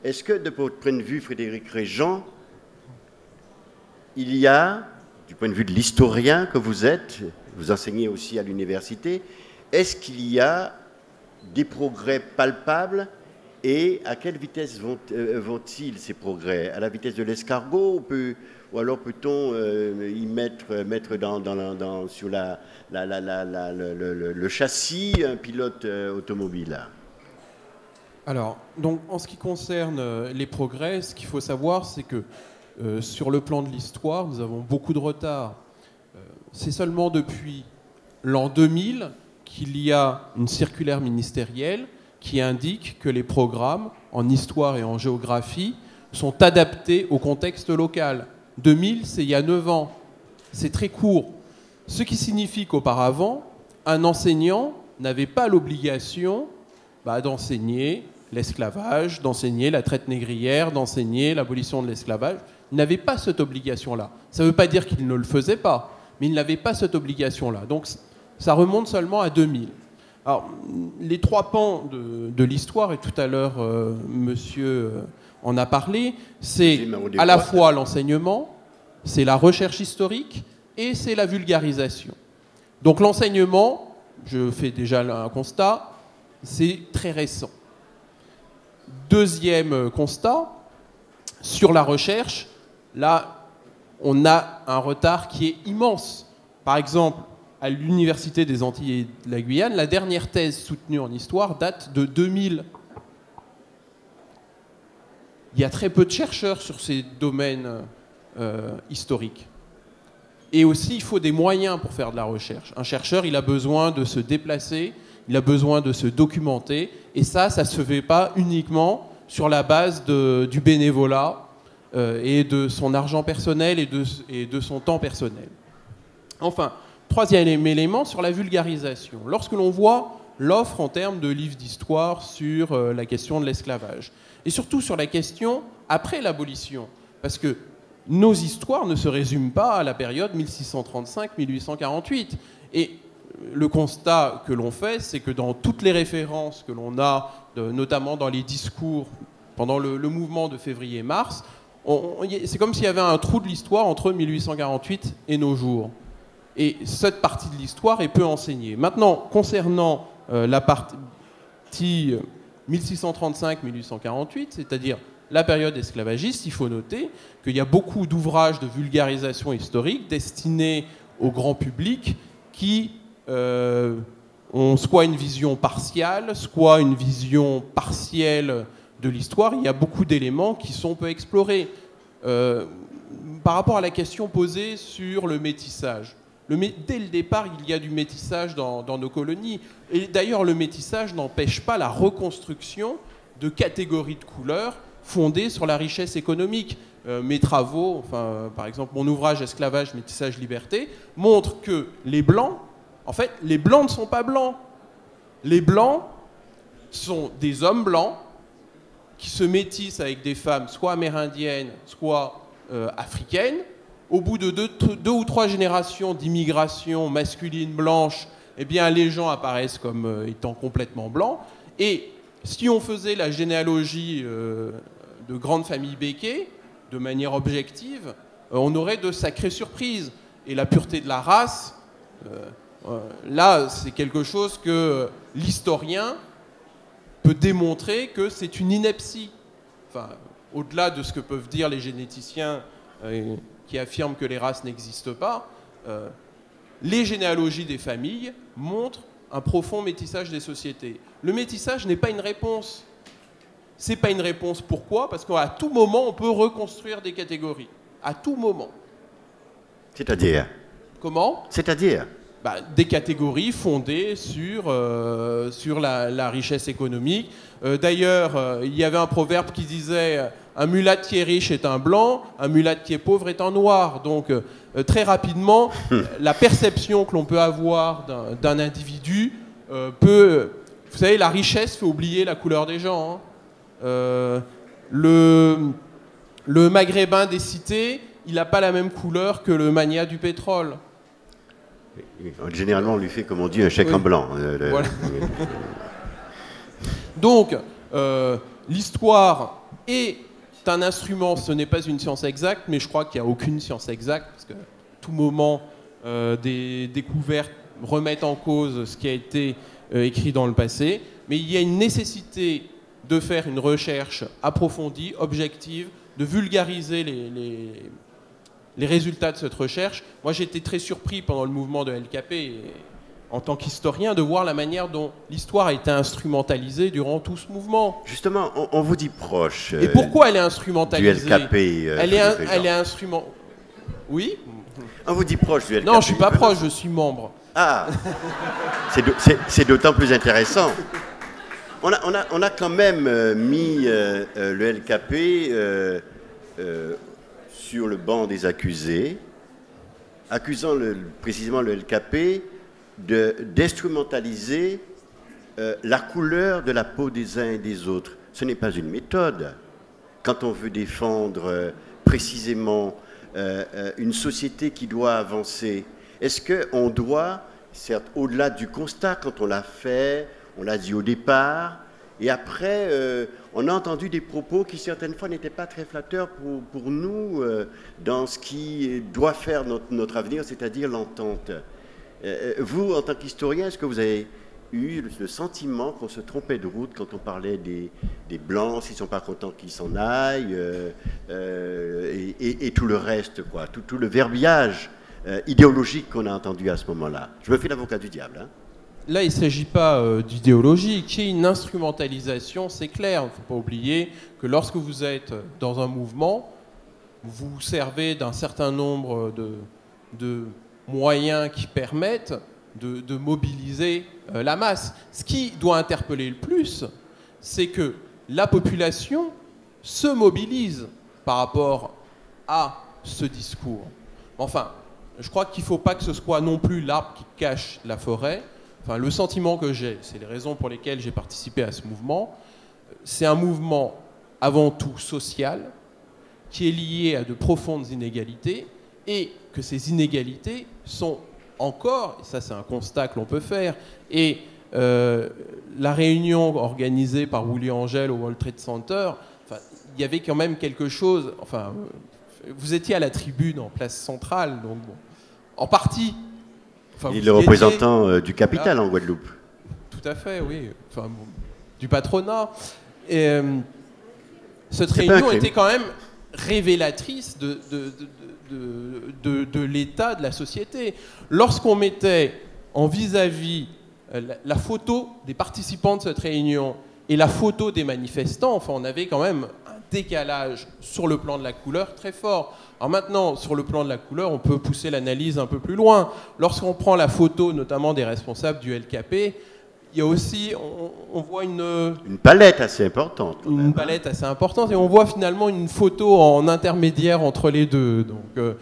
est-ce que, de votre point de vue, Frédéric Réjean, il y a, du point de vue de l'historien que vous êtes, vous enseignez aussi à l'université, est-ce qu'il y a des progrès palpables et à quelle vitesse vont-ils ces progrès? À la vitesse de l'escargot ou alors peut-on y mettre sur le châssis un pilote automobile? Alors, donc, en ce qui concerne les progrès, ce qu'il faut savoir, c'est que sur le plan de l'histoire, nous avons beaucoup de retard. C'est seulement depuis l'an 2000 qu'il y a une circulaire ministérielle qui indique que les programmes en histoire et en géographie sont adaptés au contexte local. 2000, c'est il y a 9 ans. C'est très court. Ce qui signifie qu'auparavant, un enseignant n'avait pas l'obligation d'enseigner l'esclavage, d'enseigner la traite négrière, d'enseigner l'abolition de l'esclavage. Il n'avait pas cette obligation-là. Ça ne veut pas dire qu'il ne le faisait pas, mais il n'avait pas cette obligation-là. Donc ça remonte seulement à 2000. Alors, les 3 pans de l'histoire, et tout à l'heure, monsieur en a parlé, c'est à la fois l'enseignement, c'est la recherche historique et c'est la vulgarisation. Donc l'enseignement, je fais déjà un constat, c'est très récent. Deuxième constat, sur la recherche, là, on a un retard qui est immense. Par exemple, à l'Université des Antilles et de la Guyane, la dernière thèse soutenue en histoire date de 2000. Il y a très peu de chercheurs sur ces domaines historiques. Et aussi, il faut des moyens pour faire de la recherche. Un chercheur, il a besoin de se déplacer, il a besoin de se documenter, et ça ne se fait pas uniquement sur la base du bénévolat et de son argent personnel et de son temps personnel. Enfin, troisième élément, sur la vulgarisation. Lorsque l'on voit l'offre en termes de livres d'histoire sur la question de l'esclavage, et surtout sur la question après l'abolition, parce que nos histoires ne se résument pas à la période 1635-1848. Et le constat que l'on fait, c'est que dans toutes les références que l'on a, notamment dans les discours pendant le mouvement de février-mars, c'est comme s'il y avait un trou de l'histoire entre 1848 et nos jours. Et cette partie de l'histoire est peu enseignée. Maintenant, concernant la partie 1635-1848, c'est-à-dire la période esclavagiste, il faut noter qu'il y a beaucoup d'ouvrages de vulgarisation historique destinés au grand public qui ont soit une vision partiale, soit une vision partielle de l'histoire. Il y a beaucoup d'éléments qui sont peu explorés. Par rapport à la question posée sur le métissage, dès le départ, il y a du métissage dans nos colonies. Et d'ailleurs, le métissage n'empêche pas la reconstruction de catégories de couleurs fondées sur la richesse économique. Mes travaux, par exemple mon ouvrage « Esclavage, métissage, liberté » montrent que les Blancs, en fait, les Blancs ne sont pas blancs. Les Blancs sont des hommes blancs qui se métissent avec des femmes soit amérindiennes, soit africaines. Au bout de deux ou trois générations d'immigration masculine blanche, eh bien, les gens apparaissent comme étant complètement blancs. Et si on faisait la généalogie de grandes familles béquées, de manière objective, on aurait de sacrées surprises. Et la pureté de la race, là, c'est quelque chose que l'historien peut démontrer que c'est une ineptie. Enfin, au-delà de ce que peuvent dire les généticiens qui affirment que les races n'existent pas, les généalogies des familles montrent un profond métissage des sociétés. Le métissage n'est pas une réponse. C'est pas une réponse. Pourquoi? Parce qu'à tout moment, on peut reconstruire des catégories. À tout moment. C'est-à-dire? Comment? C'est-à-dire? Des catégories fondées sur la richesse économique. D'ailleurs, il y avait un proverbe qui disait « Un mulâtre qui est riche est un blanc, un mulâtre qui est pauvre est un noir ». Donc, très rapidement, la perception que l'on peut avoir d'un individu peut... Vous savez, la richesse fait oublier la couleur des gens. Le maghrébin des cités, il n'a pas la même couleur que le magnat du pétrole. Généralement, on lui fait, comme on dit, un chèque en blanc. Voilà. Donc, l'histoire est un instrument, ce n'est pas une science exacte, mais je crois qu'il n'y a aucune science exacte, parce que à tout moment, des découvertes remettent en cause ce qui a été écrit dans le passé, mais il y a une nécessité de faire une recherche approfondie, objective, de vulgariser les résultats de cette recherche. Moi, j'ai été très surpris pendant le mouvement de LKP, en tant qu'historien, de voir la manière dont l'histoire a été instrumentalisée durant tout ce mouvement. Justement, on vous dit proche. Et pourquoi elle est instrumentalisée? Du LKP. Elle est instrument. Oui. On vous dit proche du LKP. Non, je ne suis pas proche, je suis membre. Ah, c'est d'autant plus intéressant. On a quand même mis le LKP sur le banc des accusés, accusant précisément le LKP d'instrumentaliser la couleur de la peau des uns et des autres. Ce n'est pas une méthode. Quand on veut défendre précisément une société qui doit avancer, est-ce qu'on doit, certes, au-delà du constat, quand on l'a fait, on l'a dit au départ, et après, on a entendu des propos qui, certaines fois, n'étaient pas très flatteurs pour nous dans ce qui doit faire notre avenir, c'est-à-dire l'entente. Vous, en tant qu'historien, est-ce que vous avez eu le sentiment qu'on se trompait de route quand on parlait des Blancs, s'ils ne sont pas contents qu'ils s'en aillent, et tout le reste, quoi, tout le verbiage idéologique qu'on a entendu à ce moment-là? Je me fais l'avocat du diable. Hein. Là, il ne s'agit pas d'idéologie. Qu'il y ait une instrumentalisation, c'est clair. Il ne faut pas oublier que lorsque vous êtes dans un mouvement, vous vous servez d'un certain nombre de moyens qui permettent de mobiliser la masse. Ce qui doit interpeller le plus, c'est que la population se mobilise par rapport à ce discours. Enfin, je crois qu'il ne faut pas que ce soit non plus l'arbre qui cache la forêt. Enfin, le sentiment que j'ai, c'est les raisons pour lesquelles j'ai participé à ce mouvement, c'est un mouvement avant tout social, qui est lié à de profondes inégalités, et que ces inégalités sont encore, et ça c'est un constat que l'on peut faire, et la réunion organisée par Willy Angel au World Trade Center, enfin, il y avait quand même quelque chose, enfin, vous étiez à la tribune en place centrale, donc bon, en partie... Enfin, il est le représentant du capital en Guadeloupe. Tout à fait, oui. Enfin, bon, du patronat. Et, cette réunion était quand même révélatrice de l'état de la société. Lorsqu'on mettait en vis-à-vis la photo des participants de cette réunion et la photo des manifestants, enfin, on avait quand même un décalage sur le plan de la couleur très fort. Alors maintenant, sur le plan de la couleur, on peut pousser l'analyse un peu plus loin. Lorsqu'on prend la photo, notamment des responsables du LKP, il y a aussi, on voit une palette assez importante. Une palette assez importante, et on voit finalement une photo en intermédiaire entre les deux. Donc,